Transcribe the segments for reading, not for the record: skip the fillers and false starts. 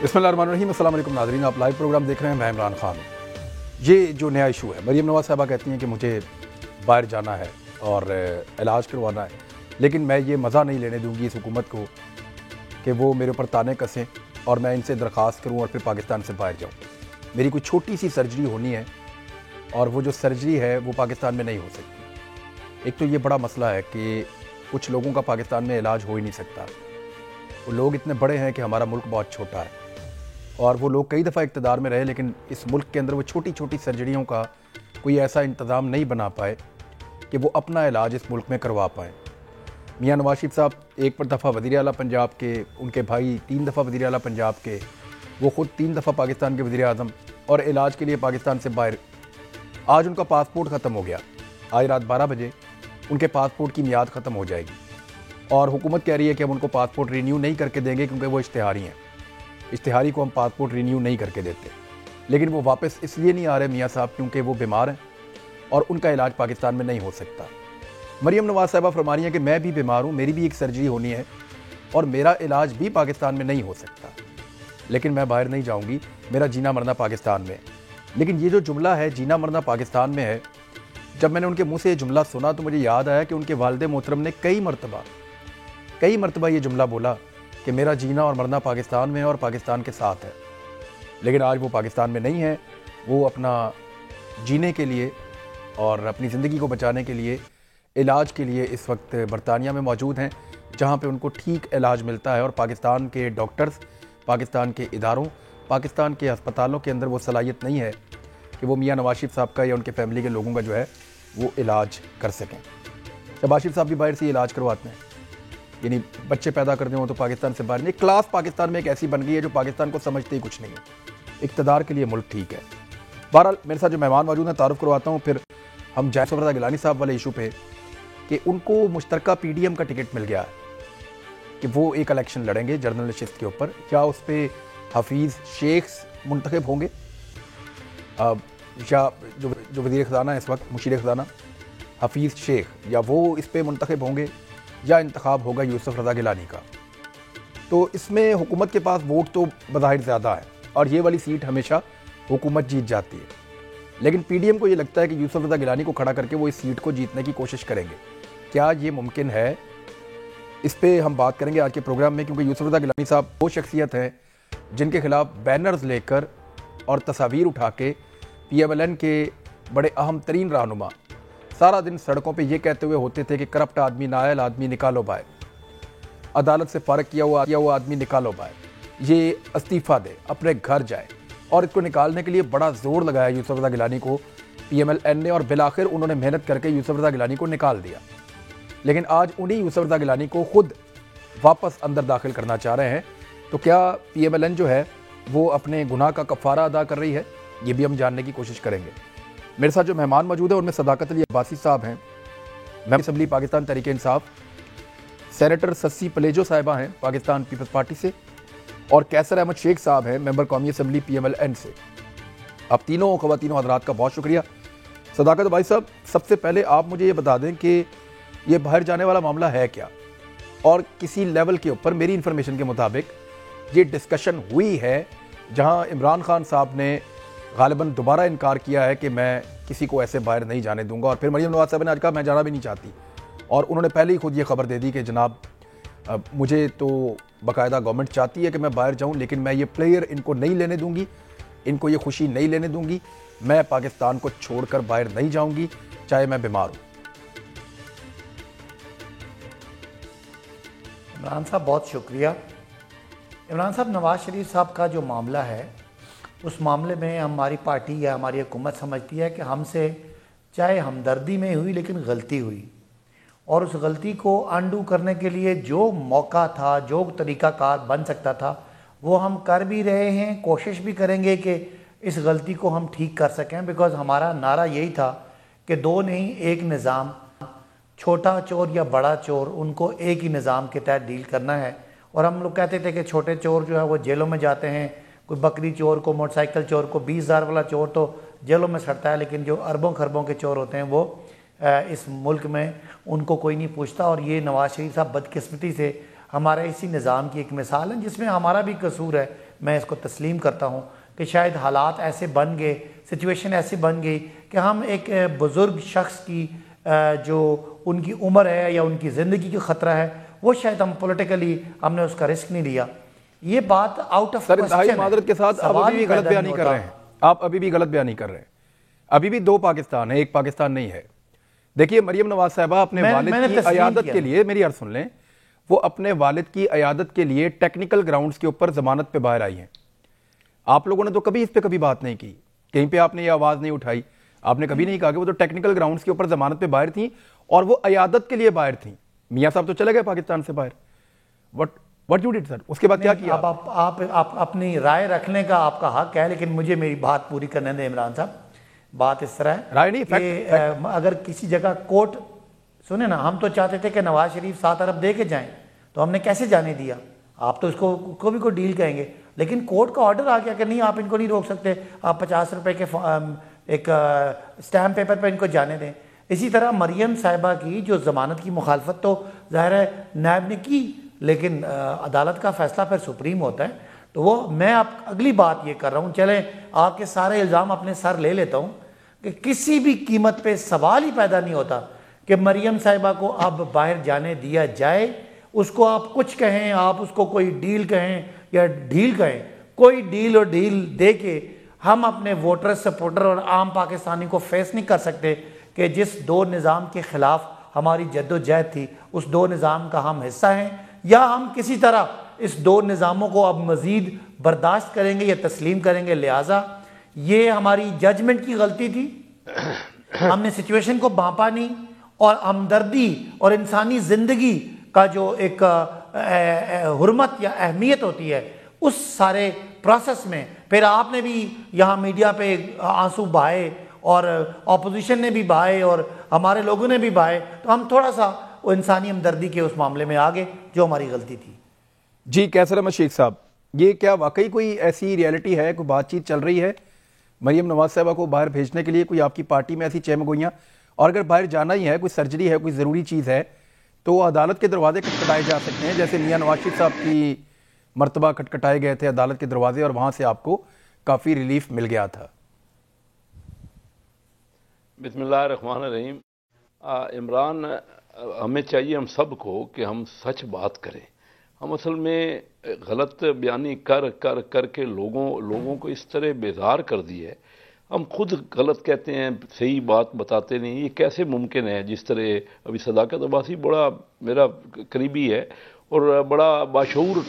बिस्मिल्लाहिर्रहमानिर्रहीम। अस्सलाम वालेकुम नाज़रीन, आप लाइव प्रोग्राम देख रहे हैं। मैं इमरान खान। ये जो नया इशू है, मरीम नवाज़ साहबा कहती हैं कि मुझे बाहर जाना है और इलाज करवाना है, लेकिन मैं ये मज़ा नहीं लेने दूँगी इस हुकूमत को कि वो मेरे ऊपर ताने कसें और मैं इनसे दरख्वास्त करूँ और फिर पाकिस्तान से बाहर जाऊँ। मेरी कोई छोटी सी सर्जरी होनी है और वो जो सर्जरी है वो पाकिस्तान में नहीं हो सकती। एक तो ये बड़ा मसला है कि कुछ लोगों का पाकिस्तान में इलाज हो ही नहीं सकता। वो लोग इतने बड़े हैं कि हमारा मुल्क बहुत छोटा है और वो लोग कई दफ़ा इक़्तिदार में रहे, लेकिन इस मुल्क के अंदर वो छोटी छोटी सर्जरियों का कोई ऐसा इंतज़ाम नहीं बना पाए कि वो अपना इलाज इस मुल्क में करवा पाएँ। मियाँ नवाज शरीफ साहब एक दफ़ा वज़ीर आला पंजाब के, उनके भाई 3 दफ़ा वज़ीर आला पंजाब के, वो ख़ुद 3 दफ़ा पाकिस्तान के वज़ीर आज़म और इलाज के लिए पाकिस्तान से बाहर। आज उनका पासपोर्ट ख़त्म हो गया। आज रात 12 बजे उनके पासपोर्ट की मियाद ख़त्म हो जाएगी और हुकूमत कह रही है कि हम उनको पासपोर्ट रिन्यू नहीं करके देंगे क्योंकि वो इश्तिहारी हैं। इश्तिहारी को हम पासपोर्ट रिन्यू नहीं करके देते, लेकिन वो वापस इसलिए नहीं आ रहे मियाँ साहब क्योंकि वो बीमार हैं और उनका इलाज पाकिस्तान में नहीं हो सकता। मरीम नवाज़ साहिबा फरमा रही हैं कि मैं भी बीमार हूँ, मेरी भी एक सर्जरी होनी है और मेरा इलाज भी पाकिस्तान में नहीं हो सकता, लेकिन मैं बाहर नहीं जाऊँगी, मेरा जीना मरना पाकिस्तान में। लेकिन ये जो जुमला है जीना मरना पाकिस्तान में है, जब मैंने उनके मुँह से ये जुमला सुना तो मुझे याद आया कि उनके वालिद मोहतरम ने कई मरतबा ये जुमला बोला कि मेरा जीना और मरना पाकिस्तान में है और पाकिस्तान के साथ है। लेकिन आज वो पाकिस्तान में नहीं है। वो अपना जीने के लिए और अपनी ज़िंदगी को बचाने के लिए इलाज के लिए इस वक्त बरतानिया में मौजूद हैं, जहाँ पे उनको ठीक इलाज मिलता है और पाकिस्तान के डॉक्टर्स, पाकिस्तान के इदारों, पाकिस्तान के अस्पतालों के अंदर वो सलाहियत नहीं है कि वो मियाँ नवाज शरीफ साहब का या उनके फैमिली के लोगों का जो है वो इलाज कर सकें। शहबाज शरीफ साहब भी बाहर से इलाज करवाते हैं, यानी बच्चे पैदा करते हो तो पाकिस्तान से बाहर नहीं। क्लास पाकिस्तान में एक ऐसी बन गई है जो पाकिस्तान को समझते ही कुछ नहीं है। इक़्तिदार के लिए मुल्क ठीक है। बहरहाल मेरे साथ जो मेहमान मौजूद हैं तारुफ करवाता हूँ, फिर हम जाए यूसुफ रज़ा गिलानी साहब वाले इशू पे कि उनको मुश्तरका PDM का टिकट मिल गया है कि वो एक इलेक्शन लड़ेंगे जनरल नशिस्त के ऊपर। क्या उस पर हफीज़ शेख मुंतखब होंगे या जो वज़ीर ख़ज़ाना है इस वक्त, मुशीर ख़ज़ाना हफीज़ शेख, या वो इस पर मुंतखब होंगे या इंतखाब होगा यूसुफ रज़ा गिलानी का। तो इसमें हुकूमत के पास वोट तो बज़ाहिर ज़्यादा है और ये वाली सीट हमेशा हुकूमत जीत जाती है, लेकिन PDM को ये लगता है कि यूसुफ रज़ा गिलानी को खड़ा करके वो इस सीट को जीतने की कोशिश करेंगे। क्या ये मुमकिन है? इस पर हम बात करेंगे आज के प्रोग्राम में, क्योंकि यूसुफ रज़ा गिलानी साहब वो शख्सियत हैं जिनके खिलाफ बैनर्स लेकर और तस्वीर उठा के PMLN के बड़े अहम तरीन रहनुमा सारा दिन सड़कों पे ये कहते हुए होते थे कि करप्ट आदमी, नाअहल आदमी निकालो बाहर, अदालत से फारग किया हुआ आदमी निकालो बाहर, ये इस्तीफ़ा दे, अपने घर जाए। और इसको निकालने के लिए बड़ा ज़ोर लगाया यूसुफ रज़ा गिलानी को PMLN ने और बिलाखिर उन्होंने मेहनत करके यूसुफ रज़ा गिलानी को निकाल दिया। लेकिन आज उन्हीं यूसुफ रज़ा गिलानी को खुद वापस अंदर दाखिल करना चाह रहे हैं। तो क्या PMLN जो है वो अपने गुनाह का कफ़ारा अदा कर रही है? ये भी हम जानने की कोशिश करेंगे। मेरे साथ जो मेहमान मौजूद है उनमें सदाकत अली अब्बासी साहब हैं, member assembly Pakistan Tehreek Insaf, senator Shashi पलेजो साहिबा हैं पाकिस्तान पीपल्स पार्टी से, और कैसर अहमद शेख साहब हैं मेंबर कौमी असम्बली PMLN से। आप तीनों ख़वातीनों हज़रात का बहुत शुक्रिया। सदाकत भाई साहब, सबसे पहले आप मुझे ये बता दें कि ये बाहर जाने वाला मामला है क्या, और किसी लेवल के ऊपर मेरी इन्फॉर्मेशन के मुताबिक ये डिस्कशन हुई है जहाँ इमरान खान साहब ने गालिबन दोबारा इनकार किया है कि मैं किसी को ऐसे बाहर नहीं जाने दूंगा, और फिर मरीम नवाज़ साहब ने आज कहा मैं जाना भी नहीं चाहती, और उन्होंने पहले ही खुद ये खबर दे दी कि जनाब मुझे तो बाकायदा गवर्नमेंट चाहती है कि मैं बाहर जाऊं, लेकिन मैं ये प्लेयर इनको नहीं लेने दूंगी, इनको ये खुशी नहीं लेने दूंगी, मैं पाकिस्तान को छोड़कर बाहर नहीं जाऊंगी चाहे मैं बीमार हूँ। इमरान साहब बहुत शुक्रिया। इमरान साहब, नवाज़ शरीफ साहब का जो मामला है उस मामले में हमारी पार्टी या हमारी हुकूमत समझती है कि हमसे चाहे हमदर्दी में हुई लेकिन गलती हुई, और उस गलती को अनडू करने के लिए जो मौका था, जो तरीक़ाकार बन सकता था, वो हम कर भी रहे हैं, कोशिश भी करेंगे कि इस गलती को हम ठीक कर सकें। बिकॉज़ हमारा नारा यही था कि दो नहीं एक निज़ाम, छोटा चोर या बड़ा चोर, उनको एक ही निज़ाम के तहत डील करना है। और हम लोग कहते थे कि छोटे चोर जो है वो जेलों में जाते हैं, कोई बकरी चोर को, मोटरसाइकिल चोर को, 20,000 वाला चोर तो जेलों में सड़ता है, लेकिन जो अरबों खरबों के चोर होते हैं वो इस मुल्क में उनको कोई नहीं पूछता। और ये नवाज़ शरीफ साहब बदकिस्मती से हमारे इसी निज़ाम की एक मिसाल है जिसमें हमारा भी कसूर है। मैं इसको तस्लीम करता हूँ कि शायद हालात ऐसे बन गए, सिचुएशन ऐसी बन गई कि हम एक बुज़ुर्ग शख्स की जो उनकी उम्र है या उनकी ज़िंदगी की ख़तरा है, वो शायद हम पॉलिटिकली हमने उसका रिस्क नहीं लिया। ये बात आउट ऑफ क्वेश्चन मादरत के साथ आप अभी भी गलत बयानी कर रहे हैं। आप अभी भी गलत बयानी कर रहे हैं। अभी भी दो पाकिस्तान है, एक पाकिस्तान नहीं है। देखिए, मरियम नवाज साहिबा अपने वालिद की अयादत के लिए, मेरी अर्ज सुन लें, वो अपने वालिद की अयादत के लिए टेक्निकल ग्राउंड्स के ऊपर जमानत पे बाहर आई हैं। आप लोगों ने तो कभी इस पे कभी बात नहीं की, कहीं पे आपने ये आवाज नहीं उठाई, आपने कभी नहीं कहा कि वो तो टेक्निकल ग्राउंड्स के ऊपर जमानत पे बाहर थी और वो अयादत के लिए बाहर थी। मियां साहब तो चले गए पाकिस्तान से बाहर। What you did sir? उसके बाद क्या किया? आप अपनी राय रखने का आपका हक है, लेकिन मुझे मेरी बात पूरी करने दें इमरान साहब। बात इस तरह है, राय नहीं, फैक्ट। अगर किसी जगह कोर्ट, सुने ना, हम तो चाहते थे कि नवाज शरीफ 7 अरब दे के जाएं, तो हमने कैसे जाने दिया? आप तो इसको को डील कहेंगे, लेकिन कोर्ट का ऑर्डर आ गया कि नहीं, आप इनको नहीं रोक सकते, आप 50 रुपए के एक स्टैम्प पेपर पर इनको जाने दें। इसी तरह मरियम साहिबा की जो जमानत की मुखालफत तो ज़ाहिर है नायब ने की, लेकिन अदालत का फैसला फिर सुप्रीम होता है। तो वो मैं आप अगली बात ये कर रहा हूँ, चले आपके सारे इल्ज़ाम अपने सर ले लेता हूँ कि किसी भी कीमत पे सवाल ही पैदा नहीं होता कि मरियम साहिबा को अब बाहर जाने दिया जाए। उसको आप कुछ कहें, आप उसको कोई डील कहें या ढील कहें, कोई डील और ढील दे के हम अपने वोटर, सपोर्टर और आम पाकिस्तानी को फेस नहीं कर सकते कि जिस दो निज़ाम के ख़िलाफ़ हमारी जद्दोजहद थी, उस दो निज़ाम का हम हिस्सा हैं, या हम किसी तरह इस दो निज़ामों को अब मज़ीद बर्दाश्त करेंगे या तस्लीम करेंगे। लिहाजा ये हमारी जजमेंट की गलती थी, हमने सिचुएशन को भांपा नहीं, और हमदर्दी और इंसानी ज़िंदगी का जो एक हुर्मत या अहमियत होती है, उस सारे प्रोसेस में फिर आपने भी यहाँ मीडिया पे आंसू बहाए और ऑपोजिशन ने भी बहाए और हमारे लोगों ने भी बहाए, तो हम थोड़ा सा वो इंसानी हमदर्दी के उस मामले में आगे, जो हमारी गलती थी। जी कैसर अहमद शेख साहब, ये क्या वाकई कोई ऐसी रियलिटी है, कोई बातचीत चल रही है मरियम नवाज साहिबा को बाहर भेजने के लिए? कोई आपकी पार्टी में ऐसी चहमगोइयाँ? और अगर बाहर जाना ही है, कोई सर्जरी है, कोई ज़रूरी चीज़ है, तो अदालत के दरवाजे खटखटाए जा सकते हैं, जैसे मियां नवाज शरीफ साहब की मर्तबा खटखटाए गए थे अदालत के दरवाजे और वहाँ से आपको काफ़ी रिलीफ मिल गया था। बिस्मिल्लाहिर्रहमानिर्रहीम। इमरान, हमें चाहिए हम सब को कि हम सच बात करें। हम असल में गलत बयानी कर कर कर के लोगों को इस तरह बेजार कर दिया है। हम खुद गलत कहते हैं, सही बात बताते नहीं। ये कैसे मुमकिन है? जिस तरह अभी सदाकत अब्बासी बड़ा मेरा करीबी है और बड़ा बाशऊर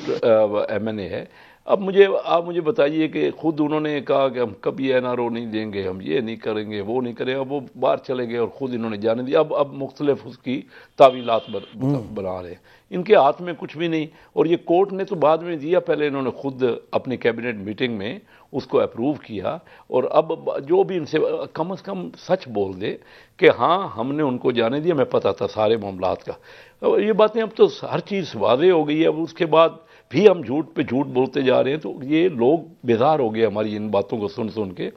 MNA है। अब आप मुझे बताइए कि खुद उन्होंने कहा कि हम कभी NRO नहीं देंगे, हम ये नहीं करेंगे, वो नहीं करेंगे। अब वो बाहर चले गए और ख़ुद इन्होंने जाने दिया। अब मुख्तलिफ उसकी तावीलात बना रहे हैं। इनके हाथ में कुछ भी नहीं। और ये कोर्ट ने तो बाद में दिया, पहले इन्होंने खुद अपनी कैबिनेट मीटिंग में उसको अप्रूव किया। और अब जो भी इनसे कम से कम सच बोल दे कि हाँ हमने उनको जाने दिया, मैं पता था सारे मामलात का। ये बातें अब तो हर चीज़ वाज़ेह हो गई है। अब उसके बाद भी हम झूठ पे झूठ बोलते जा रहे हैं, तो ये लोग बेजार हो गए हमारी इन बातों को सुन सुन के।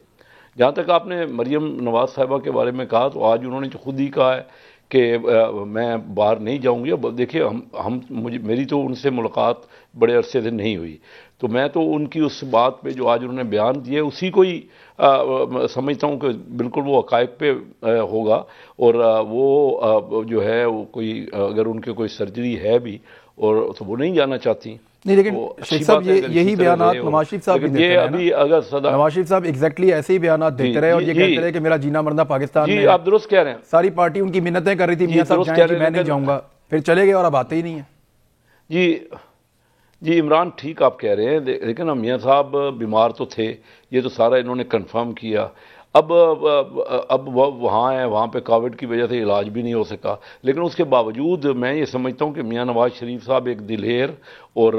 जहाँ तक आपने मरियम नवाज साहिबा के बारे में कहा, तो आज उन्होंने जो खुद ही कहा है कि मैं बाहर नहीं जाऊंगी। अब देखिए, मेरी तो उनसे मुलाकात बड़े अरसे से नहीं हुई, तो मैं तो उनकी उस बात पे जो आज उन्होंने बयान दिए उसी को ही समझता हूँ कि बिल्कुल वो हक़ाइक़ पे होगा। और वो जो है वो कोई, अगर उनके कोई सर्जरी है भी और तो वो नहीं जाना चाहती। नहीं, लेकिन शेख साहब यही बयान नवाज शरीफ साहब भी देते रहे। अभी अगर नवाज शरीफ साहब एग्जैक्टली ऐसे ही बयान देते रहे और ये कहते रहे कि मेरा जीना मरना पाकिस्तान में। आप दुरुस्त कह रहे हैं। सारी पार्टी उनकी मिन्नतें कर रही थी, मियां साहब जाएं कि मैं नहीं जाऊंगा, फिर चले गए और अब आते ही नहीं है। जी इमरान, ठीक आप कह रहे हैं, लेकिन मियां साहब बीमार तो थे, ये तो सारा इन्होंने कंफर्म किया। अब वहाँ है, वहाँ पे कोविड की वजह से इलाज भी नहीं हो सका। लेकिन उसके बावजूद मैं ये समझता हूँ कि मियां नवाज शरीफ साहब एक दिलेर और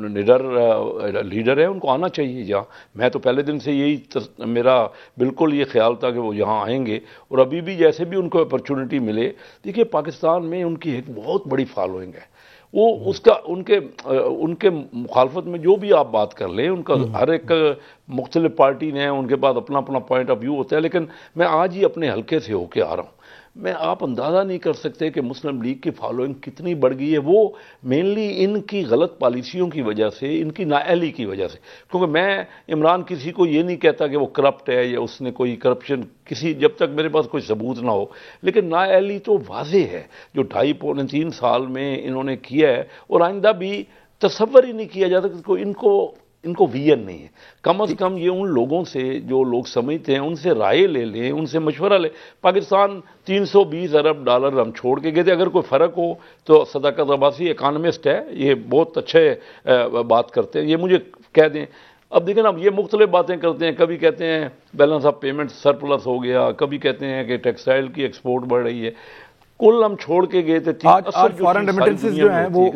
निडर लीडर है, उनको आना चाहिए यहाँ। मैं तो पहले दिन से यही मेरा बिल्कुल ये ख्याल था कि वो यहाँ आएंगे। और अभी भी जैसे भी उनको अपॉर्चुनिटी मिले, देखिए पाकिस्तान में उनकी एक बहुत बड़ी फॉलोइंग है। वो उसका उनके मुखालफत में जो भी आप बात कर लें, उनका हर एक मुख्तलिफ पार्टी ने उनके पास अपना अपना पॉइंट ऑफ व्यू होता है। लेकिन मैं आज ही अपने हल्के से होके आ रहा हूँ। मैं आप अंदाज़ा नहीं कर सकते कि मुस्लिम लीग की फॉलोइंग कितनी बढ़ गई है। वो मेनली इनकी गलत पॉलिसियों की वजह से, इनकी नाअहली की वजह से। क्योंकि मैं इमरान किसी को ये नहीं कहता कि वो करप्ट है या उसने कोई करप्शन किसी, जब तक मेरे पास कोई सबूत ना हो, लेकिन नाअहली तो वाजे है जो 2.5-3 साल में इन्होंने किया है, और आइंदा भी तसव्वुर ही नहीं किया जाता कि इनको विजन नहीं है। कम से कम ये उन लोगों से जो लोग समझते हैं उनसे राय ले लें, उनसे मशवरा लें। पाकिस्तान $320 अरब हम छोड़ के गए थे। अगर कोई फ़र्क हो तो सदाकत अब्बासी इकानमिस्ट है, ये बहुत अच्छे बात करते हैं, ये मुझे कह दें। अब देखें ना, ये मुख्तलिफ बातें करते हैं, कभी कहते हैं बैलेंस ऑफ पेमेंट सरप्लस हो गया, कभी कहते हैं कि टेक्सटाइल की एक्सपोर्ट बढ़ रही है। कुल हम छोड़ के गए थे। आज फॉरेन रेमिटेंसेस जो हैं वो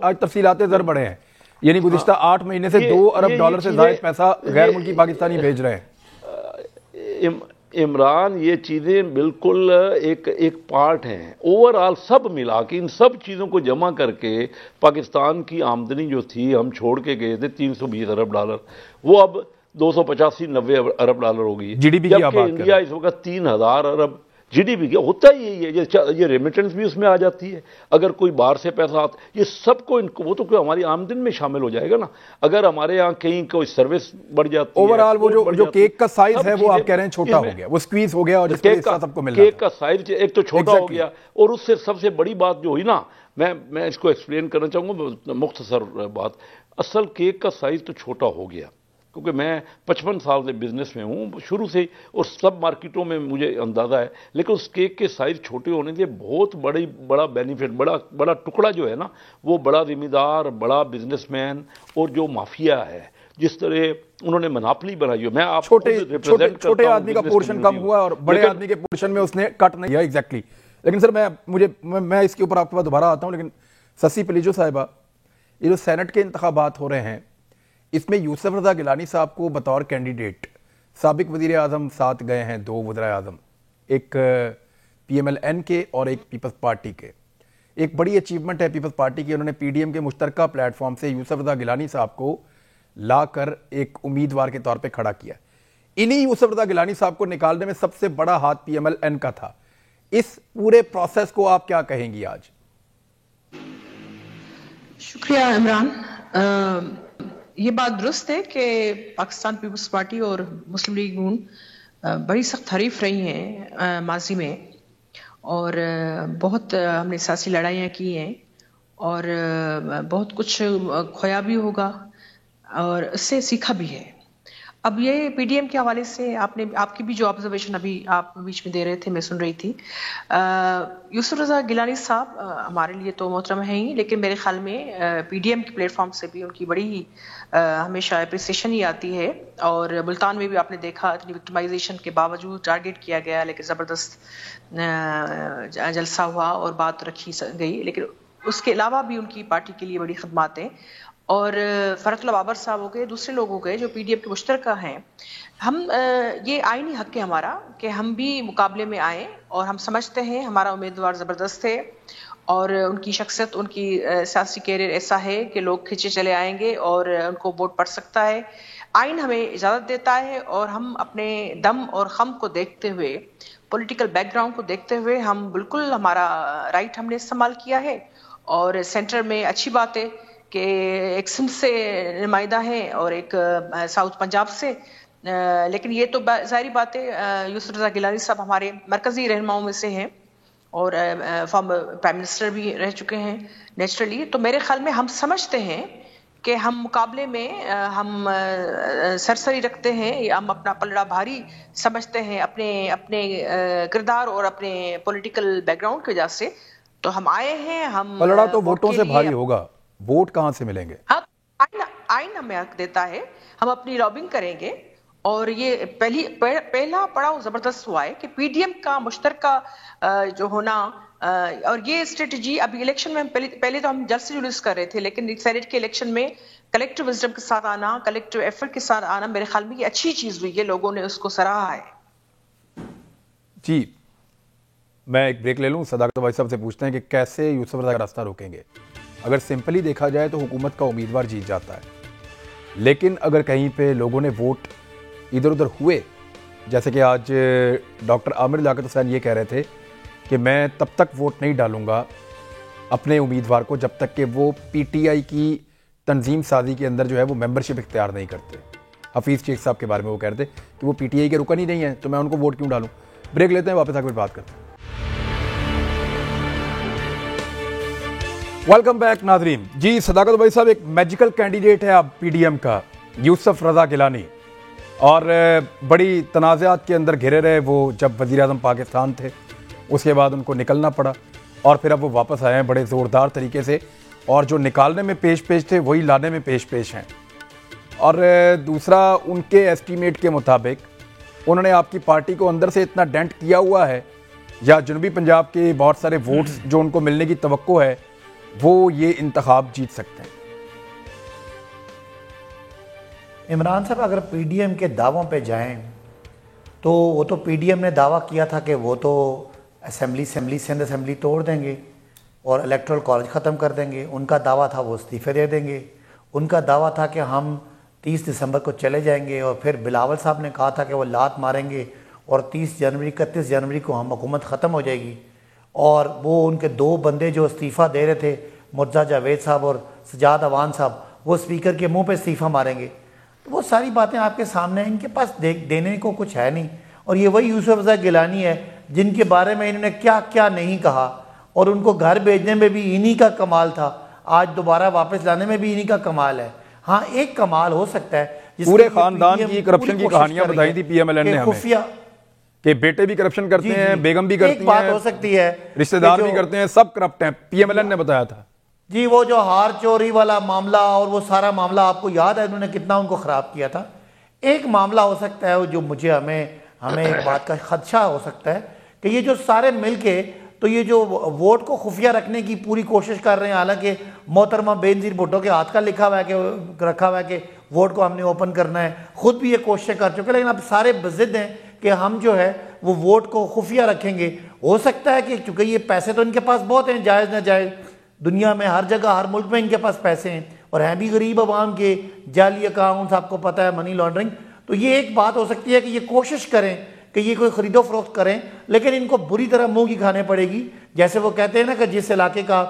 आज तफसीलाते ज़र बढ़े हैं, यानी गुज़िश्ता 8 महीने से $2 अरब से ज़ायद पैसा गैर मुल्की पाकिस्तानी भेज रहे हैं। इमरान, ये चीज़ें बिल्कुल एक पार्ट हैं। ओवरऑल सब मिला के, इन सब चीज़ों को जमा करके पाकिस्तान की आमदनी जो थी हम छोड़ के गए थे $320 अरब, वो अब 285-90 अरब डॉलर हो गई। जीडीपी की बात इंडिया इस वक्त 3000 अरब जीडीपी क्या होता ही यही है। ये रेमिटेंस भी उसमें आ जाती है। अगर कोई बाहर से पैसा आता, ये सबको इनको, वो तो कोई हमारी आमदनी में शामिल हो जाएगा ना। अगर हमारे यहाँ कहीं कोई सर्विस बढ़ जाती है, ओवरऑल वो जो केक का साइज है वो आप कह रहे हैं छोटा हो गया, वो स्क्वीज हो गया, और जिसके हिस्सा सबको मिल रहा है। केक का साइज एक तो छोटा हो गया, और उससे सबसे बड़ी बात जो हुई ना, मैं इसको एक्सप्लेन करना चाहूँगा, मुख्तसर बात। असल केक का साइज तो छोटा हो गया, क्योंकि मैं 55 साल से बिजनेस में हूँ शुरू से, और सब मार्केटों में मुझे अंदाज़ा है। लेकिन उस केक के साइज़ छोटे होने से बहुत बड़ा बेनिफिट, बड़ा टुकड़ा जो है ना, वो बड़ा जिम्मेदार, बड़ा बिजनेसमैन, और जो माफिया है, जिस तरह उन्होंने मनापली बनाई है। मैं आप छोटे आदमी का पोर्शन कम हुआ और बड़े आदमी के पोर्शन में उसने कट नहीं किया। एग्जैक्टली। लेकिन सर मैं इसके ऊपर आपके पास दोबारा आता हूँ। लेकिन ससी पलीजो साहिबा, ये जो सेनेट के इंतखाबात हो रहे हैं, इसमें यूसुफ रज़ा गिलानी साहब को बतौर कैंडिडेट, साबिक वज़ीर आज़म साथ गए हैं, 2 वज़ीर आज़म, एक PMLN के और एक पीपल्स पार्टी के। एक बड़ी अचीवमेंट है पीपल्स पार्टी की, उन्होंने PDM के मुश्तरका प्लेटफॉर्म से यूसुफ रज़ा गिलानी साहब को लाकर एक उम्मीदवार के तौर पे खड़ा किया। इन्हीं यूसुफ रज़ा गिलानी साहब को निकालने में सबसे बड़ा हाथ PMLN का था। इस पूरे प्रोसेस को आप क्या कहेंगी आज? शुक्रिया इमरान। ये बात दुरुस्त है कि पाकिस्तान पीपल्स पार्टी और मुस्लिम लीग नून बड़ी सख्त हरीफ रही हैं माजी में, और बहुत हमने सियासी लड़ाइयाँ की हैं, और बहुत कुछ खोया भी होगा और इससे सीखा भी है। अब ये PDM के हवाले से आपकी भी जो ऑब्जर्वेशन अभी आप बीच में दे रहे थे, मैं सुन रही थी। यूसुफ रज़ा गिलानी साहब हमारे लिए तो मोहतरम है ही, लेकिन मेरे ख्याल में PDM के प्लेटफॉर्म से भी उनकी बड़ी हमेशा अप्रिसिएशन ही आती है। और मुल्तान में भी आपने देखा, इतनी विक्टिमाइजेशन के बावजूद टारगेट किया गया, लेकिन ज़बरदस्त जलसा हुआ और बात रखी गई। लेकिन उसके अलावा भी उनकी पार्टी के लिए बड़ी खदमातें, और फरतुल्लाह बाबर साहब हो गए, दूसरे लोग हो गए जो PDM के मुश्तरका हैं। हम ये आईनी हक है हमारा कि हम भी मुकाबले में आए, और हम समझते हैं हमारा उम्मीदवार ज़बरदस्त है, और उनकी शख्सियत, उनकी सियासी कैरियर ऐसा है कि लोग खींचे चले आएंगे और उनको वोट पड़ सकता है। आइन हमें इजाज़त देता है, और हम अपने दम और खम को देखते हुए, पॉलिटिकल बैकग्राउंड को देखते हुए, हम बिल्कुल हमारा राइट हमने इस्तेमाल किया है। और सेंटर में अच्छी बात है कि एक सिंध से नुमाइंदा है और एक साउथ पंजाब से, लेकिन ये तो जाहिर बात है यूसुफ रज़ा गिलानी साहब हमारे मरकजी रहनुमाओं में से हैं, और फॉर्मर प्राइम मिनिस्टर भी रह चुके हैं नेचुरली। तो मेरे ख्याल में हम समझते हैं कि हम मुकाबले में हम सरसरी रखते हैं, या हम अपना पलड़ा भारी समझते हैं अपने किरदार और अपने पॉलिटिकल बैकग्राउंड की वजह से। तो हम आए हैं, हम पलड़ा तो वोटों से भारी होगा, वोट कहां से मिलेंगे? आइन हमें हक देता है, हम अपनी लॉबिंग करेंगे। और ये पहला पड़ाव जबरदस्त हुआ है कि PDM का मुश्तरका जो होना, और ये स्ट्रेटजी अभी इलेक्शन में पहले तो हम जल्द से जुलूस कर रहे थे, लेकिन सेनेट के इलेक्शन में कलेक्टिव विजडम के साथ आना, कलेक्टिव एफर्ट के साथ आना, मेरे ख्याल में ये अच्छी चीज हुई है, लोगों ने उसको सराहा है। जी, मैं एक ब्रेक ले लूं। सदाकत भाई साहब से पूछते हैं कि कैसे यूसुफ रज़ा का रास्ता रोकेंगे। अगर सिंपली देखा जाए तो हुकूमत का उम्मीदवार जीत जाता है, लेकिन अगर कहीं पे लोगों ने वोट इधर उधर हुए, जैसे कि आज डॉक्टर आमिर लियाकत हुसैन ये कह रहे थे कि मैं तब तक वोट नहीं डालूंगा अपने उम्मीदवार को जब तक कि वो पीटीआई की तंजीम साजी के अंदर जो है वो मेंबरशिप इख्तियार नहीं करते। हफीज़ शेख साहब के बारे में वो कहते कि वो पीटीआई के रुकन ही नहीं है, तो मैं उनको वोट क्यों डालूं। ब्रेक लेते हैं, वापस आकर बात करते हैं। वेलकम बैक नाजरीन। जी, सदाकत भाई साहब एक मैजिकल कैंडिडेट है अब पीडीएम का, यूसुफ रजा गिलानी, और बड़ी तनाज़ात के अंदर घिरे रहे वो जब वज़ीर आज़म पाकिस्तान थे, उसके बाद उनको निकलना पड़ा और फिर अब वो वापस आए हैं बड़े ज़ोरदार तरीके से, और जो निकालने में पेश थे वही लाने में पेश हैं। और दूसरा, उनके एस्टीमेट के मुताबिक उन्होंने आपकी पार्टी को अंदर से इतना डेंट किया हुआ है, या जनूबी पंजाब के बहुत सारे वोट्स जो उनको मिलने की तवक्को है, वो ये इंतखाब जीत सकते हैं। इमरान साहब अगर पीडीएम के दावों पे जाएं तो वो तो पीडीएम ने दावा किया था कि वो तो सिंध असेंबली तोड़ देंगे और इलेक्टोरल कॉलेज ख़त्म कर देंगे। उनका दावा था वो इस्तीफ़े दे देंगे। उनका दावा था कि हम 30 दिसंबर को चले जाएंगे, और फिर बिलावल साहब ने कहा था कि वो लात मारेंगे और 31 जनवरी को हम हुकूमत ख़त्म हो जाएगी। और वो उनके दो बंदे जो इस्तीफ़ा दे रहे थे, मुर्तज़ा जावेद साहब और सजाद अवान साहब, वो स्पीकर के मुंह पे इस्तीफ़ा मारेंगे। वो सारी बातें आपके सामने हैं, इनके पास देने को कुछ है नहीं। और ये वही यूसुफ रज़ा गिलानी है जिनके बारे में इन्होंने क्या क्या नहीं कहा, और उनको घर भेजने में भी इन्हीं का कमाल था, आज दोबारा वापस लाने में भी इन्हीं का कमाल है। हाँ, एक कमाल हो सकता है, पूरे खानदान की करप्शन की कहानियां बताई थी पीएमएलएन ने खुफिया, कि बेटे भी करप्शन करते हैं, बेगम भी करती हैं, एक बात हो सकती है, रिश्तेदार भी करते हैं, सब करप्ट हैं, पीएमएलएन ने बताया था। जी, वो जो हार चोरी वाला मामला और वो सारा मामला आपको याद है उन्होंने कितना उनको ख़राब किया था। एक मामला हो सकता है जो मुझे हमें एक बात का खदशा हो सकता है कि ये जो सारे मिलके तो ये जो वोट को खुफिया रखने की पूरी कोशिश कर रहे हैं, हालांकि मोहतरमा बेनज़ीर भुट्टो के हाथ का लिखा हुआ है कि रखा हुआ है कि वोट को हमने ओपन करना है, खुद भी ये कोशिशें कर चुके हैं, लेकिन अब सारे ज़िद हैं कि हम जो है वो वोट को खुफिया रखेंगे। हो सकता है कि चूँकि ये पैसे तो इनके पास बहुत हैं, जायज़ ना जायज़, दुनिया में हर जगह हर मुल्क में इनके पास पैसे हैं, और हैं भी गरीब आवाम के, जाली अकाउंट्स आपको पता है, मनी लॉन्ड्रिंग। तो ये एक बात हो सकती है कि ये कोशिश करें कि ये कोई ख़रीदो फरोख्त करें, लेकिन इनको बुरी तरह मुंह की खाने पड़ेगी। जैसे वो कहते हैं ना कि जिस इलाके का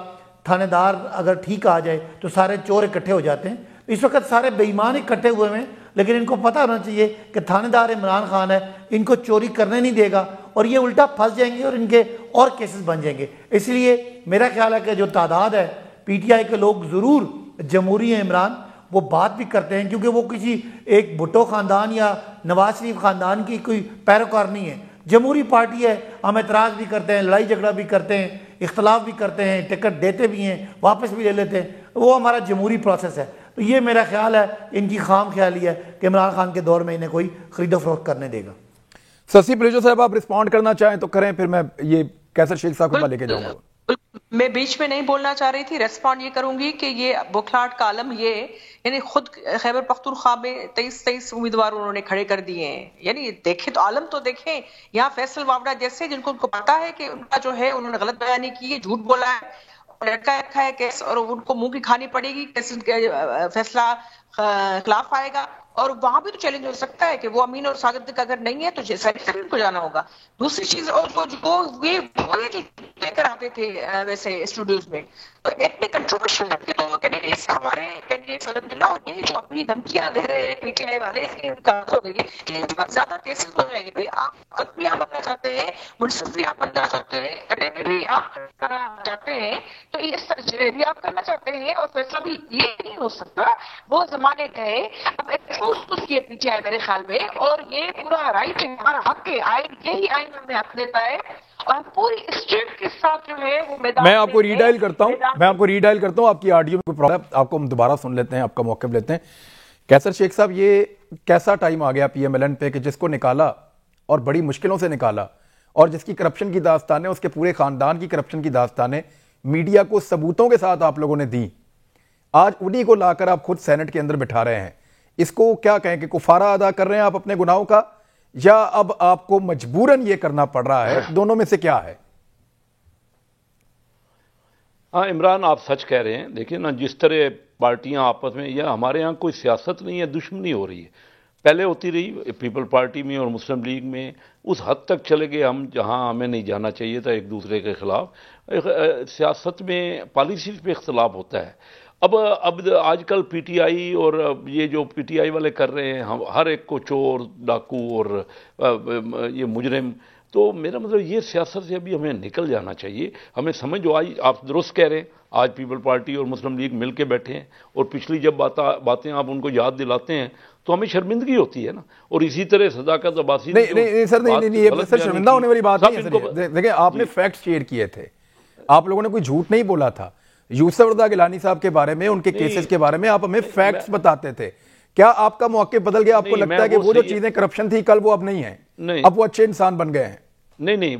थानेदार अगर ठीक आ जाए तो सारे चोर इकट्ठे हो जाते हैं। इस वक्त सारे बेईमान इकट्ठे हुए हैं, लेकिन इनको पता होना चाहिए कि थानेदार इमरान खान है, इनको चोरी करने नहीं देगा, और ये उल्टा फंस जाएंगे और इनके और केसेस बन जाएंगे। इसलिए मेरा ख्याल है कि जो तादाद है, पीटीआई के लोग ज़रूर जमहूरी हैं इमरान, वो बात भी करते हैं, क्योंकि वो किसी एक भुट्टो ख़ानदान या नवाज शरीफ ख़ानदान की कोई पैरोकार नहीं है, जमहूरी पार्टी है। हम एतराज़ भी करते हैं, लड़ाई झगड़ा भी करते हैं, इख्तलाफ भी करते हैं, टिकट देते भी हैं, वापस भी ले लेते हैं, वो हमारा जमहूरी प्रोसेस है। तो ये मेरा ख्याल है इनकी खाम ख्याली है कि इमरान खान के दौर में इन्हें कोई खरीदो फरोख्त करने देगा। शशि प्रेजो साहब, आप रिस्पॉन्ड करना चाहें तो करें, फिर मैं ये कैसर शेख साहब को लेके जाऊंगा। मैं बीच में नहीं बोलना चाह रही थी, रेस्पॉन्ड ये करूंगी कि ये बुखलाहट का आलम ये, यानी खुद खैबर पख्तूनख्वा में 23 उम्मीदवार उन्होंने खड़े कर दिए हैं। यानी देखें तो आलम तो देखें, यहाँ फैसल वावड़ा जैसे जिनको उनको पता है कि उनका जो है उन्होंने गलत बयानी की है, झूठ बोला है, लटका रखा है केस, और उनको मुंह की खानी पड़ेगी, फैसला खिलाफ आएगा। और वहां भी तो चैलेंज हो सकता है कि वो अमीन और सागिद का अगर नहीं है तो साइड को जाना होगा। दूसरी चीज, और वो ये लेकर आते थे वैसे स्टूडियोज में, तो इतने कंट्रोवर्शियल लगते तो कैंडिडेट्स, हमारे कैंडिडेट्स अल्हम्दुलिल्लाह, और ये जो अपनी धमकियां दे रहे हैं पीटीआई वाले, इसकी हो गई कि ज्यादा केसेस हो जाएंगे। भाई आप कल्पियां बनना चाहते हैं, मुंसिफी आप बनना चाहते हैं, कैटेगरी आप करना चाहते हैं, तो ये भी आप करना चाहते हैं, और फैसला भी ये नहीं हो सकता। वो जमाने गए, अब किए पीछे है मेरे ख्याल में, और ये पूरा राइट है, हमारा हक है, आइन यही आइन हमें हक देता है, और हम पूरी स्ट्रेट के साथ जो है वो मैदान। मैं आपको रीडायल करता हूं, आपकी ऑडियो में प्रॉब्लम, आपको हम दोबारा सुन लेते हैं, आपका मौका लेते हैं। कैसर शेख साहब, ये कैसा टाइम आ गया पीएमएलएन पे कि जिसको निकाला और बड़ी मुश्किलों से निकाला, और जिसकी करप्शन की दास्तानें, उसके पूरे खानदान की करप्शन की दास्तानें मीडिया को सबूतों के साथ आप लोगों ने दी, आज उन्हीं को लाकर आप खुद सेनेट के अंदर बिठा रहे हैं। इसको क्या कहें कि कुफारा अदा कर रहे हैं आप अपने गुनाहों का, या अब आपको मजबूरन ये करना पड़ रहा है? दोनों में से क्या है? हाँ इमरान, आप सच कह रहे हैं। देखिए ना, जिस तरह पार्टियां आपस में, या हमारे यहाँ कोई सियासत नहीं है, दुश्मनी हो रही है। पहले होती रही पीपल पार्टी में और मुस्लिम लीग में, उस हद तक चले गए हम जहां हमें नहीं जाना चाहिए था एक दूसरे के खिलाफ। सियासत में पॉलिसी पे इख्तलाफ होता है। अब आजकल पीटीआई और ये जो पीटीआई वाले कर रहे हैं, हम हर एक को चोर डाकू और ये मुजरिम, तो मेरा मतलब ये सियासत से अभी हमें निकल जाना चाहिए। हमें समझ जो आई, आप दुरुस्त कह रहे हैं, आज पीपल पार्टी और मुस्लिम लीग मिल के बैठे हैं और पिछली जब बातें आप उनको याद दिलाते हैं तो हमें शर्मिंदगी होती है ना। और इसी तरह सदाकत अब्बासी नहीं सर, नहीं ये सर शर्मिंदा होने वाली बात नहीं है। देखिए आपने फैक्ट शेयर किए थे, आप लोगों ने कोई झूठ नहीं बोला था। यूसुफ रज़ा गिलानी साहब के बारे में, उनके केसेस के बारे में आप हमें फैक्ट्स बताते थे। क्या आपका मौके बदल गया? आपको लगता है कि वो जो चीजें करप्शन थी कल, वो अब नहीं है, अब वो अच्छे इंसान बन गए हैं? नहीं,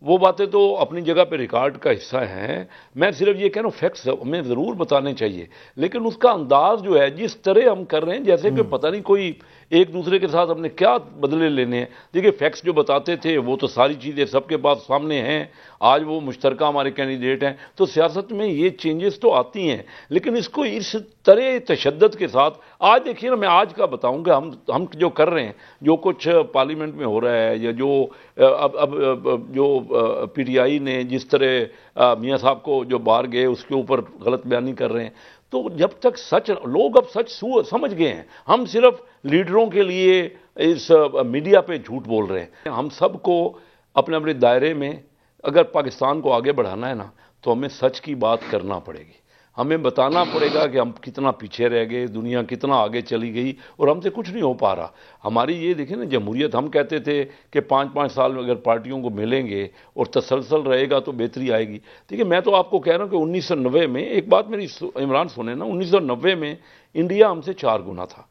वो बातें तो अपनी जगह पे रिकॉर्ड का हिस्सा हैं। मैं सिर्फ ये कह रहा हूँ फैक्ट्स हमें ज़रूर बताने चाहिए, लेकिन उसका अंदाज जो है जिस तरह हम कर रहे हैं, जैसे कि पता नहीं कोई एक दूसरे के साथ हमने क्या बदले लेने हैं। देखिए फैक्ट्स जो बताते थे वो तो सारी चीज़ें सबके पास सामने हैं, आज वो मुश्तरका हमारे कैंडिडेट हैं। तो सियासत में ये चेंजेस तो आती हैं, लेकिन इसको इस तरह तशद्दुद के साथ, आज देखिए ना, मैं आज का बताऊंगा, हम जो कर रहे हैं, जो कुछ पार्लियामेंट में हो रहा है, या जो अब जो पीटीआई ने जिस तरह मियाँ साहब को जो बाहर गए उसके ऊपर गलत बयानी कर रहे हैं, तो जब तक सच, लोग अब सच समझ गए हैं। हम सिर्फ लीडरों के लिए इस मीडिया पे झूठ बोल रहे हैं। हम सबको अपने अपने दायरे में, अगर पाकिस्तान को आगे बढ़ाना है ना, तो हमें सच की बात करना पड़ेगी। हमें बताना पड़ेगा कि हम कितना पीछे रह गए, दुनिया कितना आगे चली गई और हमसे कुछ नहीं हो पा रहा। हमारी ये देखिए ना जमहूरियत, हम कहते थे कि 5-5 साल में अगर पार्टियों को मिलेंगे और तसलसल रहेगा तो बेहतरी आएगी। देखिए मैं तो आपको कह रहा हूँ कि 1990 में, एक बात मेरी इमरान सुने ना, 1990 में इंडिया हमसे 4 गुना था,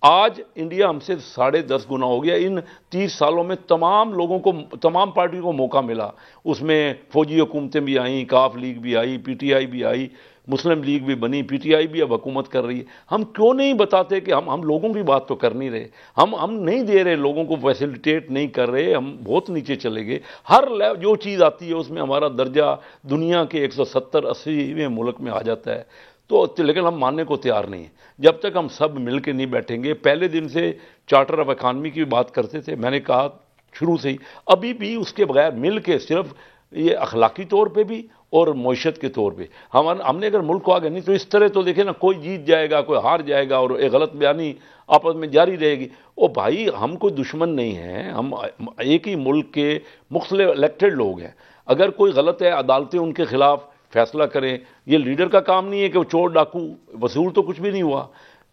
आज इंडिया हमसे 10.5 गुना हो गया। इन 30 सालों में तमाम लोगों को, तमाम पार्टियों को मौका मिला, उसमें फौजी हुकूमतें भी आईं, काफ लीग भी आई, पीटीआई भी आई, मुस्लिम लीग भी बनी, पीटीआई भी अब हुकूमत कर रही है। हम क्यों नहीं बताते कि हम लोगों की बात तो कर नहीं रहे, हम नहीं दे रहे, लोगों को फैसिलिटेट नहीं कर रहे, हम बहुत नीचे चले गए। हर जो चीज़ आती है उसमें हमारा दर्जा दुनिया के 170-80वें मुल्क में आ जाता है। तो लेकिन हम मानने को तैयार नहीं है जब तक हम सब मिल के नहीं बैठेंगे। पहले दिन से चार्टर ऑफ इकॉनमी की बात करते थे, मैंने कहा शुरू से ही, अभी भी उसके बगैर मिल के सिर्फ ये अखलाकी तौर पे भी और मईशत के तौर पे हमने अगर मुल्क को आगे नहीं, तो इस तरह तो देखे ना, कोई जीत जाएगा कोई हार जाएगा और एक गलत बयानी आपस में जारी रहेगी। ओ भाई, हम कोई दुश्मन नहीं हैं, हम एक ही मुल्क के मुख्तलिफ इलेक्टेड लोग हैं। अगर कोई गलत है, अदालतें उनके खिलाफ फैसला करें। ये लीडर का काम नहीं है कि वो चोर डाकू वसूल, तो कुछ भी नहीं हुआ,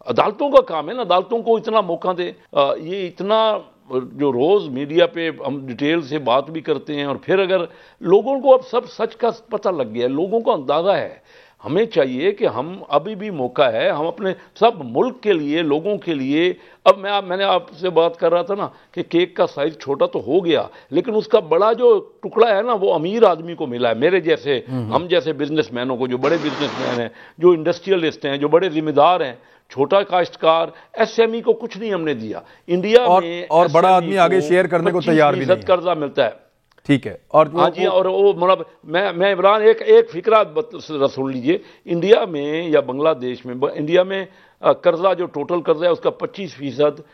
अदालतों का काम है ना, अदालतों को इतना मौका दे। ये इतना जो रोज़ मीडिया पे हम डिटेल से बात भी करते हैं, और फिर अगर लोगों को अब सब सच का पता लग गया है, लोगों को अंदाज़ा है, हमें चाहिए कि हम अभी भी मौका है, हम अपने सब मुल्क के लिए, लोगों के लिए। अब मैंने आपसे बात कर रहा था ना कि केक का साइज छोटा तो हो गया, लेकिन उसका बड़ा जो टुकड़ा है ना, वो अमीर आदमी को मिला है, मेरे जैसे, हम जैसे बिजनेसमैनों को, जो बड़े बिजनेसमैन हैं, जो इंडस्ट्रियलिस्ट हैं, जो बड़े जिम्मेदार हैं। छोटा काश्तकार, एसएमई को कुछ नहीं हमने दिया इंडिया में, और बड़ा आदमी आगे शेयर करने को तैयार भी नहीं, कर्जा मिलता है। ठीक है, और हाँ जी, और वो मतलब मैं इमरान एक फिक्रा सुन लीजिए। इंडिया में या बांग्लादेश में, इंडिया में कर्जा जो टोटल कर्जा है उसका 25%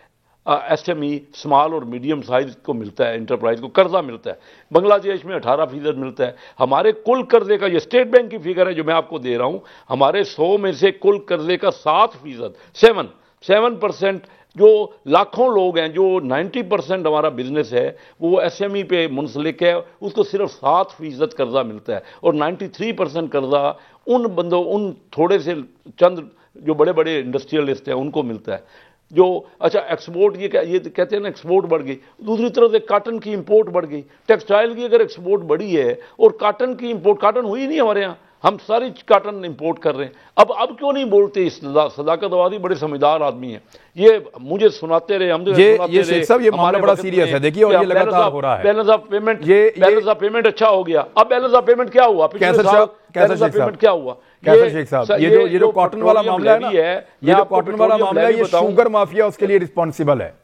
एसएमई, स्मॉल और मीडियम साइज को मिलता है, इंटरप्राइज को कर्जा मिलता है। बांग्लादेश में 18% मिलता है। हमारे कुल कर्जे का, ये स्टेट बैंक की फिगर है जो मैं आपको दे रहा हूं, हमारे 100 में से कुल कर्जे का 7%, 7% जो लाखों लोग हैं, जो 90% हमारा बिजनेस है वो एसएमई पे मुंसलिक है, उसको सिर्फ 7% कर्जा मिलता है। और 93% कर्जा उन बंदों, उन थोड़े से चंद जो बड़े बड़े इंडस्ट्रियलिस्ट हैं उनको मिलता है। जो अच्छा एक्सपोर्ट, ये कहते हैं ना, एक्सपोर्ट बढ़ गई, दूसरी तरफ से काटन की इंपोर्ट बढ़ गई। टेक्सटाइल की अगर एक्सपोर्ट बढ़ी है और काटन की इंपोर्ट, काटन हुई नहीं हमारे यहाँ, हम सारी काटन इंपोर्ट कर रहे हैं। अब क्यों नहीं बोलते? सदाकत अवादी बड़े समझदार आदमी हैं, ये मुझे सुनाते रहे, हम ये शेख साहब, ये मामला बड़ा सीरियस है, देखिए, और ये लगातार हो रहा है। बैलेंस ऑफ पेमेंट अच्छा हो गया। अब बैलेंस ऑफ पेमेंट क्या हुआ? कैसा पेमेंट क्या हुआ? शेख साहब, ये जो कॉटन वाला मामला है ना, ये जो कॉटन वाला मामला है, ये शुगर माफिया उसके लिए रिस्पॉन्सिबल है।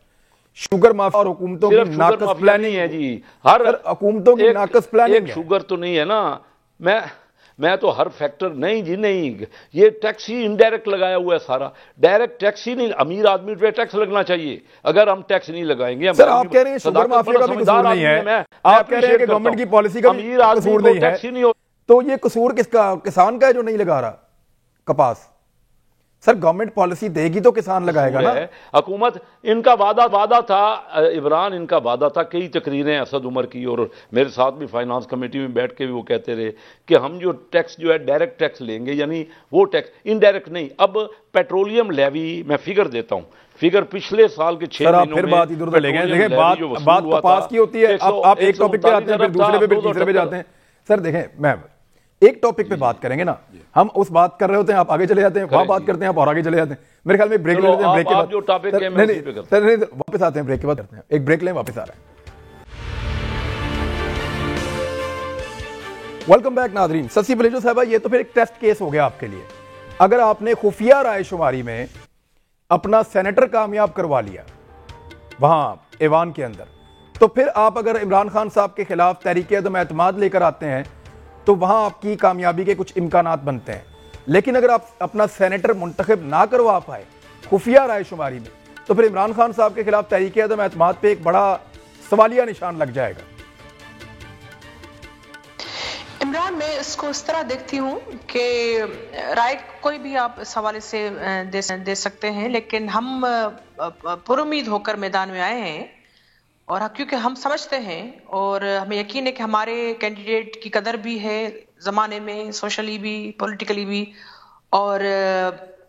शुगर माफिया और हुकूमतों की नाकस प्लानिंग है जी, हर हुकूमतों की नाकस प्लानिंग। शुगर तो नहीं है ना, मैं तो हर फैक्टर नहीं जी नहीं, ये टैक्स ही इनडायरेक्ट लगाया हुआ है सारा, डायरेक्ट टैक्स ही नहीं। अमीर आदमी पे टैक्स लगना चाहिए, अगर हम टैक्स नहीं लगाएंगे। सर आप कह रहे हैं शुगर माफिया का भी कसूर नहीं है, आप कह रहे हैं कि गवर्नमेंट की पॉलिसी का भी कसूर नहीं है, तो ये कसूर किसका? किसान का है जो नहीं लगा रहा कपास। सर गवर्नमेंट पॉलिसी देगी तो किसान लगाएगा ना। हुकूमत, इनका वादा था इमरान, इनका वादा था, कई तकरीरें असद उमर की और मेरे साथ भी फाइनेंस कमेटी में बैठ के भी वो कहते रहे कि हम जो टैक्स जो है डायरेक्ट टैक्स लेंगे, यानी वो टैक्स इनडायरेक्ट नहीं। अब पेट्रोलियम लेवी, मैं फिगर देता हूं, फिगर पिछले साल के 6 महीनों फिर बात इधर उधर ले गए। देखिए बात कपास की होती है, आप एक टॉपिक पे आते हैं फिर दूसरे पे तीसरे पे जाते हैं। सर देखें, मैं एक टॉपिक पे बात करेंगे ना, हम उस बात कर रहे होते हैं, आप आगे चले जाते हैं, वहां बात करते हैं, आप और आगे चले जाते हैं। मेरे ख्याल में ब्रेक ले लेते हैं, ब्रेक के बाद जो टॉपिक है नहीं वापस आते हैं, ब्रेक के बाद करते हैं, एक ब्रेक लें, वापस आ रहे हैं। वेलकम बैक नाजरीन। ससी बलेजो साहबा, ये तो फिर एक टेस्ट केस हो गया आपके लिए। अगर आपने खुफिया राय शुमारी में अपना सेनेटर कामयाब करवा लिया वहां ऐवान के अंदर, तो फिर आप अगर इमरान खान साहब के खिलाफ तहरीक अदम एतमाद लेकर आते हैं तो वहां आपकी कामयाबी के कुछ इम्कानात बनते हैं। लेकिन अगर आप अपना सेनेटर मुंतखब ना करवा पाए खुफिया राय शुमारी में, तो फिर इमरान खान साहब के खिलाफ तहरीक अदम एतमाद पे एक बड़ा सवालिया निशान लग जाएगा। इमरान, मैं इसको इस तरह देखती हूँ कि राय कोई भी आप इस हवाले से दे सकते हैं, लेकिन हम पुरुमीद होकर मैदान में आए हैं और क्योंकि हम समझते हैं और हमें यकीन है कि हमारे कैंडिडेट की कदर भी है ज़माने में, सोशली भी, पॉलिटिकली भी, और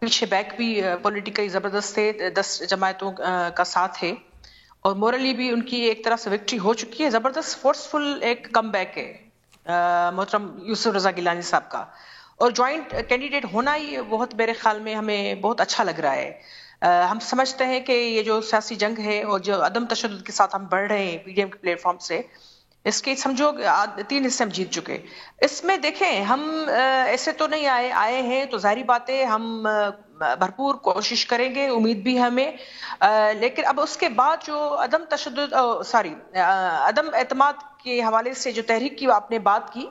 पीछे बैक भी पॉलिटिकली ज़बरदस्त है, 10 जमायतों का साथ है, और मोरली भी उनकी एक तरह से विक्ट्री हो चुकी है। ज़बरदस्त फोर्सफुल एक कम बैक है मोहतरम यूसुफ रजा गिलानी साहब का, और ज्वाइंट कैंडिडेट होना ही बहुत मेरे ख्याल में हमें बहुत अच्छा लग रहा है। हम समझते हैं कि ये जो सियासी जंग है और जो अदम तशद्दुद के साथ हम बढ़ रहे हैं पीडीएम के प्लेटफॉर्म से, इसके समझो 3 हिस्से हम जीत चुके। इसमें देखें, हम ऐसे तो नहीं आए हैं, तो जाहिर बात है हम भरपूर कोशिश करेंगे, उम्मीद भी हमें, लेकिन अब उसके बाद जो अदम तशद्दुद अदम एतमाद के हवाले से जो तहरीक की आपने बात की,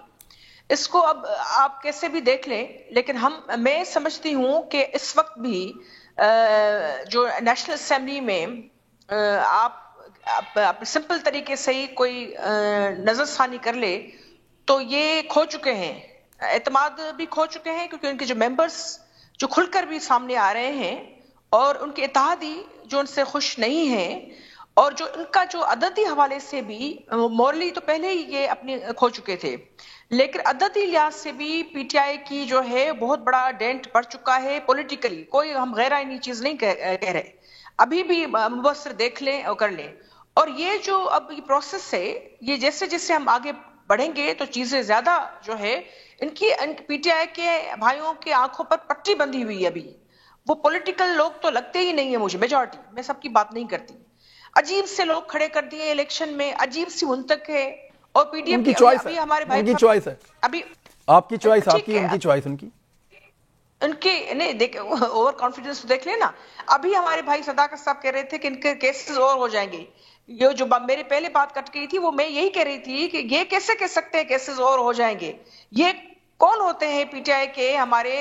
इसको अब आप कैसे भी देख लें, लेकिन मैं समझती हूँ कि इस वक्त भी जो नेशनल असेंबली में आप सिंपल तरीके से ही कोई नजरसानी कर ले तो ये खो चुके हैं, एतमाद भी खो चुके हैं, क्योंकि उनके जो मेंबर्स जो खुलकर भी सामने आ रहे हैं और उनके इत्तेहादी जो उनसे खुश नहीं हैं, और जो उनका जो अददी हवाले से भी मॉरली तो पहले ही ये अपने खो चुके थे, लेकिन अददी लिहाज से भी पीटीआई की जो है बहुत बड़ा डेंट पड़ चुका है पॉलिटिकली। कोई हम गैर आईनी चीज नहीं कह रहे, अभी भी मुबस्सर देख लें और कर लें। और ये जो अब ये प्रोसेस है, ये जैसे जैसे हम आगे बढ़ेंगे तो चीजें ज्यादा जो है इनकी पीटीआई के भाइयों की आंखों पर पट्टी बंधी हुई है। अभी वो पॉलिटिकल लोग तो लगते ही नहीं है मुझे, मेजॉरिटी, मैं सबकी बात नहीं करती, अजीब से लोग खड़े कर दिए इलेक्शन में, अजीब सी मुंतक है। और पीडीएम की अभी हमारे भाई उनकी चॉइस है, अभी आपकी चॉइस, आपकी उनकी चॉइस, उनकी नहीं देख, ओवर कॉन्फिडेंस देख लेना। अभी हमारे भाई सदाकत साहब कह रहे थे कि इनके केसेस और हो जाएंगे। ये जो मेरे पहले बात कट गई थी वो मैं यही कह रही थी कि ये कैसे कह सकते हैं केसेस और हो जाएंगे। ये कौन होते हैं पीटीआई के हमारे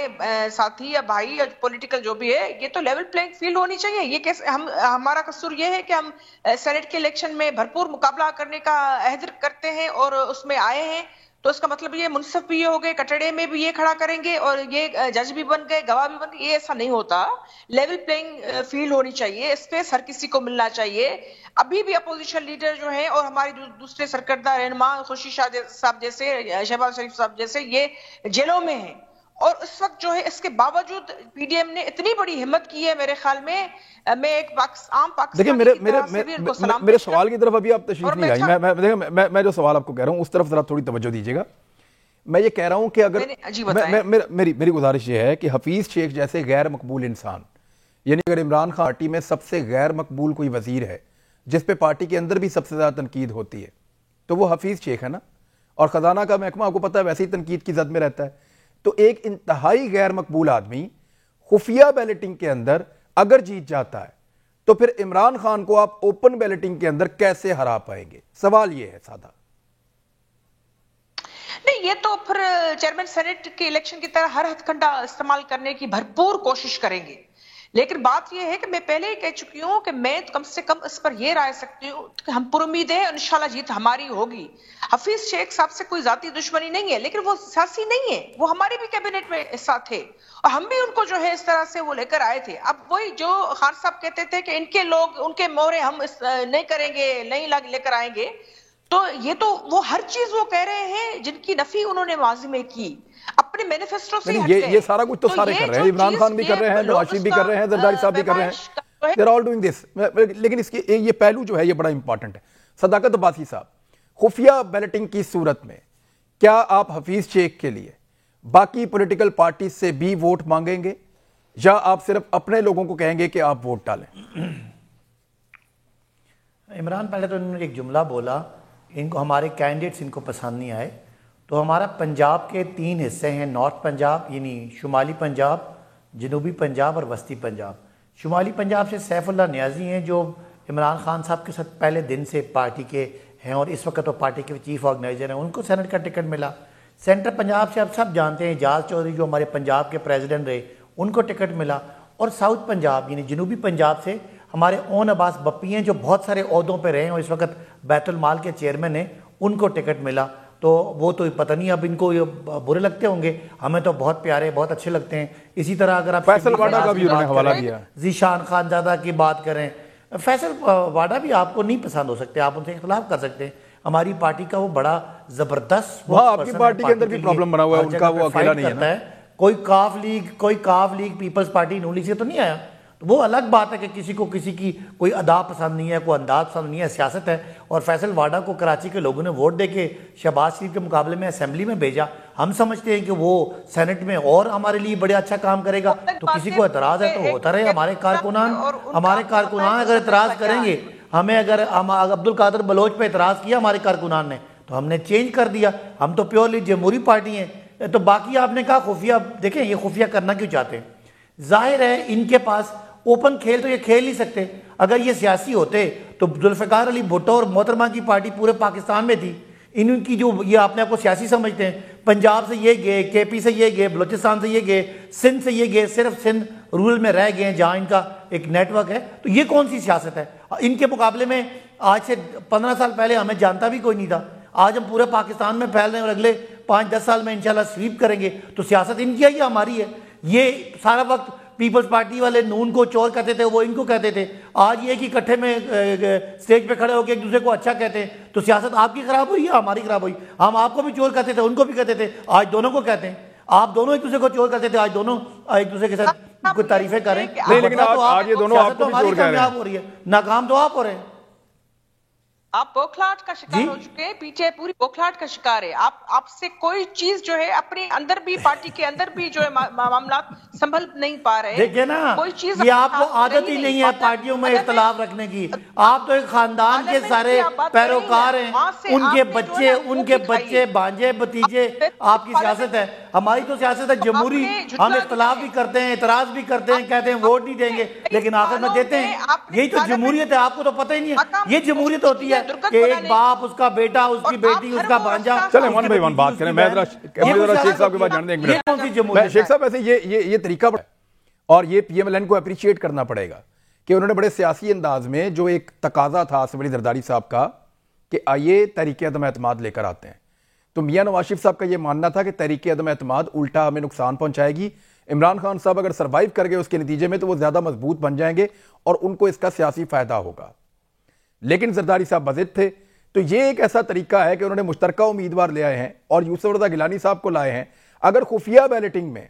साथी या भाई या पॉलिटिकल जो भी है, ये तो लेवल प्लेइंग फील्ड होनी चाहिए। ये कैसे हमारा कसूर ये है कि हम सेनेट के इलेक्शन में भरपूर मुकाबला करने का अहद करते हैं और उसमें आए हैं, तो इसका मतलब ये मुनसिफ भी ये हो गए, कटड़े में भी ये खड़ा करेंगे और ये जज भी बन गए, गवाह भी बन गए। ये ऐसा नहीं होता, लेवल प्लेइंग फील्ड होनी चाहिए, स्पेस हर किसी को मिलना चाहिए। अभी भी अपोजिशन लीडर जो है और हमारे दूसरे सरकर्दा रहनुमा खुशी साहब जैसे, शहबाज शरीफ साहब जैसे, ये जेलों में हैं, और इस वक्त जो है इसके बावजूद पीडीएम ने इतनी बड़ी हिम्मत की है। मेरे ख्याल में मैं एक आम पाकिस्तानी देखिए मेरे सवाल की तरफ अभी आप तशरीफ नहीं आई। मैं जो सवाल आपको कह रहा हूं उस तरफ जरा थोड़ी तवज्जो दीजिएगा। मैं ये कह रहा हूं कि अगर मेरी गुजारिश ये है कि हफीज शेख जैसे गैर मकबूल इंसान, यानी अगर इमरान खान पार्टी में सबसे गैर मकबूल कोई वजीर है जिस पे पार्टी के अंदर भी सबसे ज्यादा तनकीद होती है, तो वो हफीज शेख है ना। और खजाना का महकमा आपको पता है वैसे ही तनकीद की जद में रहता है। तो एक इंतहाई गैर मकबूल आदमी खुफिया बैलेटिंग के अंदर अगर जीत जाता है तो फिर इमरान खान को आप ओपन बैलेटिंग के अंदर कैसे हरा पाएंगे? सवाल यह है सादा। नहीं, ये तो फिर चेयरमैन सेनेट के इलेक्शन की तरह हर हथकंडा इस्तेमाल करने की भरपूर कोशिश करेंगे। लेकिन बात यह है कि मैं पहले ही कह चुकी हूं कि मैं कम से कम इस पर यह राय सकती हूं कि हम पुरुमीद हैं, इंशाल्लाह जीत हमारी होगी। हफीज शेख साहब से कोई जाती दुश्मनी नहीं है, लेकिन वो सियासी नहीं है, वो हमारे भी कैबिनेट में हिस्सा थे और हम भी उनको जो है इस तरह से वो लेकर आए थे। अब वही जो खान साहब कहते थे कि इनके लोग, उनके मोहरे हम नहीं करेंगे, नहीं लेकर आएंगे, तो ये तो वो हर चीज वो कह रहे हैं जिनकी नफी उन्होंने माजी में की, अपने मैनिफेस्टो से हट गए। ये सारा कुछ तो सारे कर रहे हैं, इमरान खान भी कर रहे हैं, नवाज शरीफ भी कर रहे हैं, जरदारी साहब भी कर रहे हैं, they are all doing this. लेकिन इसके ये पहलू जो है ये बड़ा इंपॉर्टेंट है। सदाकत अब्बासी साहब, खुफिया बैलेटिंग की सूरत में क्या आप हफीज शेख के लिए बाकी पॉलिटिकल पार्टी से भी वोट मांगेंगे या आप सिर्फ अपने लोगों को कहेंगे कि आप वोट डालें? इमरान, पहले तो इन्होंने एक जुमला बोला, इनको हमारे कैंडिडेट्स इनको पसंद नहीं आए। तो हमारा पंजाब के 3 हिस्से हैं, नॉर्थ पंजाब यानी शुमाली पंजाब, जनूबी पंजाब और वस्ती पंजाब। शुमाली पंजाब से सैफुल्लाह नियाजी हैं जो इमरान खान साहब के साथ पहले दिन से पार्टी के हैं और इस वक्त वो पार्टी के चीफ ऑर्गेनाइजर हैं, उनको सेनेट का टिकट मिला। सेंट्रल पंजाब से आप सब जानते हैं एजाज चौधरी जो हमारे पंजाब के प्रेसिडेंट रहे, उनको टिकट मिला। और साउथ पंजाब यानी जनूबी पंजाब से हमारे ओन अब्बास बप्पी हैं जो बहुत सारे ओहदों पर रहे हैं और इस वक्त बैतुल माल के चेयरमैन हैं, उनको टिकट मिला। तो वो तो पता नहीं अब इनको ये बुरे लगते होंगे, हमें तो बहुत प्यारे, बहुत अच्छे लगते हैं। इसी तरह अगर आप फैसल वाडा का भी उन्होंने हवाला दिया, जीशान खानजादा की बात करें, फैसल वाडा भी आपको नहीं पसंद हो सकते, आप उनसे इख्तलाफ कर सकते हैं। हमारी पार्टी का वो बड़ा जबरदस्त, आपकी पार्टी के अंदर भी प्रॉब्लम बना हुआ है, उनका वो अकेला नहीं है ना। कोई काफ लीग पीपल्स पार्टी नून लीग से तो नहीं आया। तो वो अलग बात है कि किसी को किसी की कोई अदा पसंद नहीं है, कोई अंदाज पसंद नहीं है, सियासत है। और फैसल वाडा को कराची के लोगों ने वोट दे के शहबाज शरीफ के मुकाबले में असेंबली में भेजा। हम समझते हैं कि वो सेनेट में और हमारे लिए बड़े अच्छा काम करेगा। तो किसी को एतराज़ है तो होता रहे। हमारे कारकुनान अगर एतराज़ करेंगे, हमें अगर अब्दुल कादर बलोच पे एतराज़ किया हमारे कारकुनान ने तो हमने चेंज कर दिया। हम तो प्योरली जमहूरी पार्टी हैं। तो बाकी आपने कहा खुफिया, देखें ये खुफिया करना क्यों चाहते हैं? जाहिर है इनके पास ओपन खेल तो ये खेल नहीं सकते। अगर ये सियासी होते तो जुल्फ़िकार अली भुट्टो और मोहतरमा की पार्टी पूरे पाकिस्तान में थी। इनकी जो ये अपने आप को सियासी समझते हैं, पंजाब से ये गए, केपी से ये गए, बलूचिस्तान से ये गए, सिंध से ये गए, सिर्फ सिंध रूरल में रह गए हैं जहाँ इनका एक नेटवर्क है। तो ये कौन सी सियासत है? इनके मुकाबले में आज से 15 साल पहले हमें जानता भी कोई नहीं था। आज हम पूरे पाकिस्तान में फैल रहे हैं और अगले 5-10 साल में इंशाल्लाह स्वीप करेंगे। तो सियासत इनकी है या हमारी है? ये सारा वक्त पीपल्स पार्टी वाले नून को चोर कहते थे, वो इनको कहते थे। आज ये कि इकट्ठे में स्टेज पे खड़े होकर एक दूसरे को अच्छा कहते हैं। तो सियासत आपकी खराब हुई या हमारी खराब हुई? हम आपको भी चोर कहते थे, उनको भी कहते थे, आज दोनों को कहते हैं। आप दोनों एक दूसरे को चोर कहते थे, आज दोनों एक दूसरे के साथ कुछ तारीफें करें। नहीं, लेकिन आज ये दोनों आपको भी चोर कह रहे हैं। हो रही है, नाकाम तो आप हो रहे हैं। आप बौखलाहट का शिकार हो चुके हैं, पीछे पूरी बौखलाहट का शिकार है। आपसे कोई चीज जो है अपने अंदर भी, पार्टी के अंदर भी जो है मामला संभल नहीं पा रहे। देखिए ना, कोई चीज ये आपको आदत ही नहीं है पार्टियों में इख्तलाफ रखने की। आप तो एक खानदान के सारे पैरोकार हैं, उनके बच्चे भांजे भतीजे आपकी सियासत है। हमारी तो सियासत है जमहूरी। हम इख्तलाफ भी करते हैं, एतराज भी करते हैं, कहते हैं वोट नहीं देंगे, लेकिन आखिर में देते हैं। यही तो जमहूरियत है, आपको तो पता ही नहीं है। ये जमहूरियत होती है कि एक बाप, उसका बेटा, उसकी बेटी, उसका भांजा। चलें वन बाय वन बात करें। मैं जरा शेख साहब के बाद जानने एक मिनट। शेख साहब वैसे ये तरीका बड़ा और ये पीएमएलएन को अप्रिशिएट करना पड़ेगा कि उन्होंने बड़े सियासी अंदाज में जो एक तकाजा था आसिफ जरदारी साहब का कि आइए तहरीक अदम एतमाद लेकर आते हैं, तो मियां नवाज शरीफ साहब का यह मानना था कि तहरीक अदम एतमाद उल्टा हमें नुकसान पहुंचाएगी। इमरान खान साहब अगर सर्वाइव कर गए उसके नतीजे में तो वो ज्यादा मजबूत बन जाएंगे और उनको इसका सियासी फायदा होगा। लेकिन जरदारी साहब बज़िद थे। तो ये एक ऐसा तरीका है कि उन्होंने मुश्तरका उम्मीदवार ले आए हैं और यूसुफ रज़ा गिलानी साहब को लाए हैं। अगर खुफिया बैलेटिंग में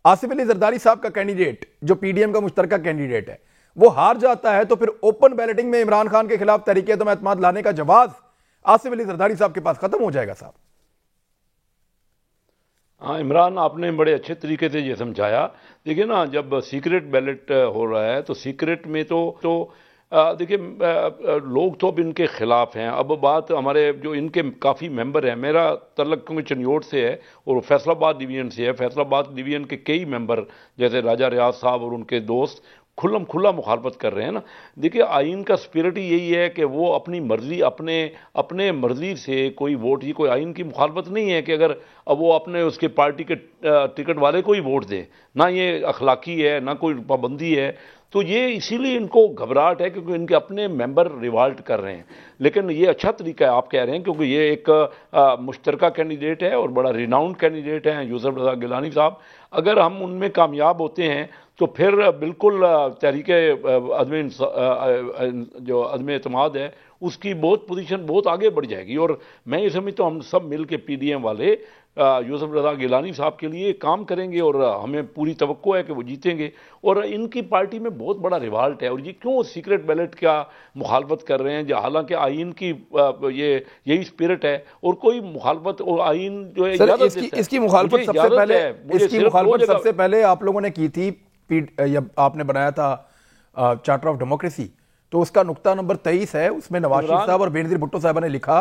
आसिफ अली जरदारी साहब का कैंडिडेट जो पीडीएम का मुश्तरका कैंडिडेट है वो हार जाता है तो फिर ओपन बैलेटिंग में इमरान खान के खिलाफ तहरीक अदम एतमाद लाने का जवाब आसिफ अली जरदारी साहब के पास खत्म हो जाएगा। साहब हाँ इमरान, आपने बड़े अच्छे तरीके से ये समझाया। देखिए ना, जब सीक्रेट बैलेट हो रहा है तो सीक्रेट में तो देखिए लोग तो अब इनके खिलाफ हैं। अब बात हमारे जो इनके काफ़ी मेंबर हैं, मेरा तल्लक क्योंकि चनियोट से है और फैसलाबाद डिवीजन से है। फैसलाबाद डिवीजन के कई मेंबर जैसे राजा रियाज साहब और उनके दोस्त खुल्लम खुल्ला मुखालफत कर रहे हैं ना। देखिए, आइन का स्पिरिट ही यही है कि वो अपनी मर्जी, अपने मर्जी से कोई वोट, ये कोई आइन की मुखालफत नहीं है कि अगर अब वो अपने उसके पार्टी के टिकट वाले को ही वोट दें, ना ये अखलाकी है ना कोई पाबंदी है। तो ये इसीलिए इनको घबराहट है क्योंकि इनके अपने मेंबर रिवाल्ट कर रहे हैं। लेकिन ये अच्छा तरीका है आप कह रहे हैं, क्योंकि ये एक मुश्तरका कैंडिडेट है और बड़ा रिनाउंड कैंडिडेट है यूसुफ रज़ा गिलानी साहब। अगर हम उनमें कामयाब होते हैं तो फिर बिल्कुल तहरीक जो अदम एतमाद है उसकी पोजीशन बहुत आगे बढ़ जाएगी। और मैं ये समझता हूँ हम सब मिल के PDM वाले यूसुफ रज़ा गिलानी साहब के लिए काम करेंगे और हमें पूरी तवक्को है कि वो जीतेंगे। और इनकी पार्टी में बहुत बड़ा रिवाल्ट है और ये क्यों सीक्रेट बैलेट का मुखालफत कर रहे हैं, हालांकि आइन की यही स्पिरिट है और कोई मुखालफत और आइन जो है इसकी मुखालफत सबसे पहले आप लोगों ने की थी, आपने बनाया था चार्टर ऑफ डेमोक्रेसी, तो उसका नुक्ता नंबर 23 है, उसमें नवाज शरीफ साहब और बेनजीर भुट्टो साहब ने लिखा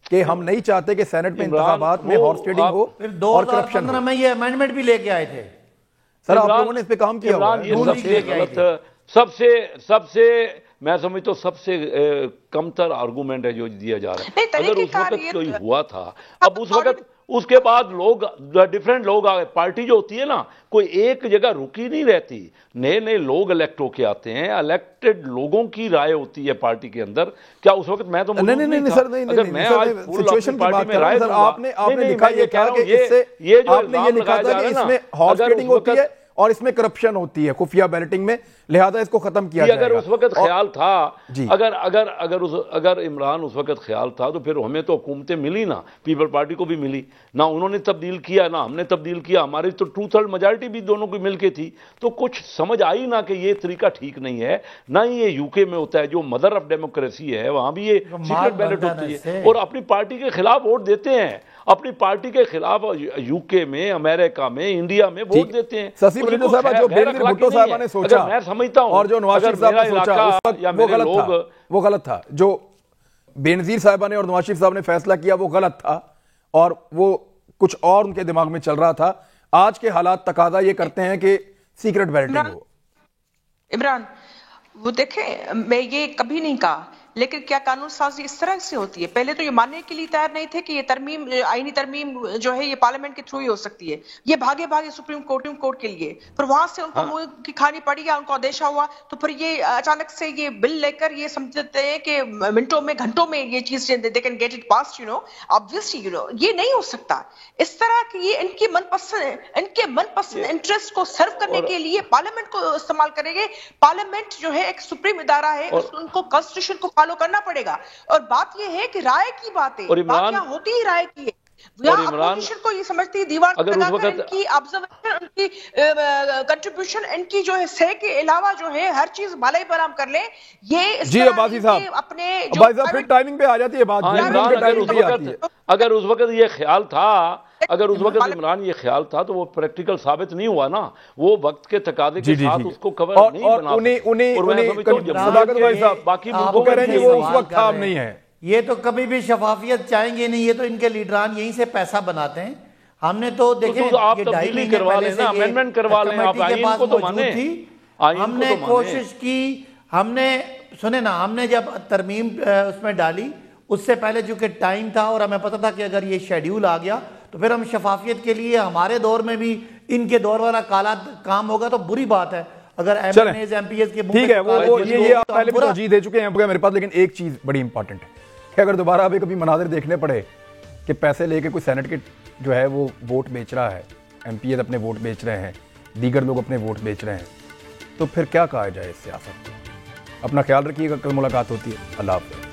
कि हम नहीं चाहते कि सेनेट में इंतखाबात में हॉर्स ट्रेडिंग हो और करप्शन हो। में ये अमेंडमेंट भी लेके आए थे सर, आप लोगों ने इस पे काम किया हुआ है। सबसे मैं समझता हूँ सबसे कमतर आर्गूमेंट है जो दिया जा रहा है। अगर उस वक्त कोई हुआ था, अब उस वक्त उसके बाद लोग डिफरेंट लोग आ गए। पार्टी जो होती है ना, कोई एक जगह रुकी नहीं रहती, नए नए लोग इलेक्ट होके आते हैं, इलेक्टेड लोगों की राय होती है पार्टी के अंदर। क्या उस वक्त मैं तो नहीं सर, अगर मैं आज सिचुएशन की बात कर रहा हूं सर, आपने लिखा ये था कि इससे आपने ये लिखा था कि इसमें हॉर्स ट्रेडिंग होती है और इसमें करप्शन होती है खुफिया बैलेटिंग में, लिहाजा इसको खत्म किया जाएगा। अगर उस वक्त ख्याल था, अगर इमरान उस वक्त ख्याल था तो फिर हमें तो हुकूमतें मिली ना, पीपल पार्टी को भी मिली ना, उन्होंने तब्दील किया ना हमने तब्दील किया, हमारी तो 2/3 मेजॉरिटी भी दोनों की मिलके थी। तो कुछ समझ आई ना कि ये तरीका ठीक नहीं है। ना ही ये यूके में होता है जो मदर ऑफ डेमोक्रेसी है, वहां भी ये सीक्रेट बैलेट होती है और अपनी पार्टी के खिलाफ वोट देते हैं, अपनी पार्टी के खिलाफ यूके में, अमेरिका में, इंडिया में वोट देते हैं। जो बेनजीर भुट्टो साहब ने सोचा, मैं समझता हूं, और जो नवाज शरीफ साहब ने सोचा उस वक्त वो गलत था। जो बेनजीर साहबा ने और नवाज शरीफ साहब ने फैसला किया वो गलत था और वो कुछ और उनके दिमाग में चल रहा था। आज के हालात तकाजा ये करते हैं कि सीक्रेट बैलेटिंग हो। इमरान, वो देखें, मैं ये कभी नहीं कहा, लेकिन क्या कानून साजी इस तरह से होती है? पहले तो ये मानने के लिए तैयार नहीं थे कि ये तरमीम, आईनी तरमीम जो है ये पार्लियामेंट के थ्रू ही हो सकती है। ये भागे सुप्रीम कोर्ट के लिए, फिर वहां से उनको मुंह की खानी पड़ी या उनको आदेशा हुआ, तो फिर ये अचानक से ये बिल लेकर ये समझते हैं कि मिनटों में, घंटों में ये चीज they can get it pass, obviously ये नहीं हो सकता। इस तरह की ये इनके मनपसंद इंटरेस्ट को सर्व करने के लिए पार्लियामेंट को इस्तेमाल करेंगे। पार्लियामेंट जो है एक सुप्रीम इदारा है, उनको कॉन्स्टिट्यूशन को फॉलो करना पड़ेगा। और बात यह है कि राय की बातें, बात यहाँ होती ही राय की है। अपोजिशन को ये समझती है दीवार लगाकर इनकी ऑब्जर्वेशन, उनकी कंट्रीब्यूशन, इनकी जो है से के अलावा जो है हर चीज भले ही बराम कर ले। ये जी अब्बासी साहब, अपने फिर टाइमिंग पे आ जाती है बात। अगर उस वक्त ये ख्याल था, अगर उस वक्त इमरान ये ख्याल था तो वो प्रैक्टिकल साबित नहीं हुआ ना, वो वक्त के तकादे के साथ उसको कवर नहीं बना। बाकी मुल्कों कह रहे हैं वो उस वक्त काम नहीं है। ये तो कभी भी शफाफियत चाहेंगे नहीं, ये तो इनके लीडरान यहीं से पैसा बनाते हैं। हमने तो देखे आप तब्दीली करवा लें ना, अमेंडमेंट करवा लें, आप आईन को तो माने। हमने कोशिश की, हमने सुने ना, हमने जब तरमीम उसमें डाली उससे पहले चूंकि टाइम था और हमें पता था कि अगर ये शेड्यूल आ गया तो फिर हम शफाफियत के लिए हमारे दौर में भी इनके दौर वाला काला काम होगा तो बुरी बात है। अगर एमपीएस के ठीक है, वो ये आप पहले भी तवजीह दे चुके हैं मेरे पास। लेकिन एक चीज बड़ी इंपॉर्टेंट है कि अगर दोबारा अभी कभी मनाजिर देखने पड़े कि पैसे लेके कोई सेनेट के जो है वो वोट बेच रहा है, एमपीएस अपने वोट बेच रहे हैं, दीगर लोग अपने वोट बेच रहे हैं, तो फिर क्या कहा जाए इस सियासत को। अपना ख्याल रखिएगा, कल मुलाकात होती है। अल्लाह हाफ़िज़।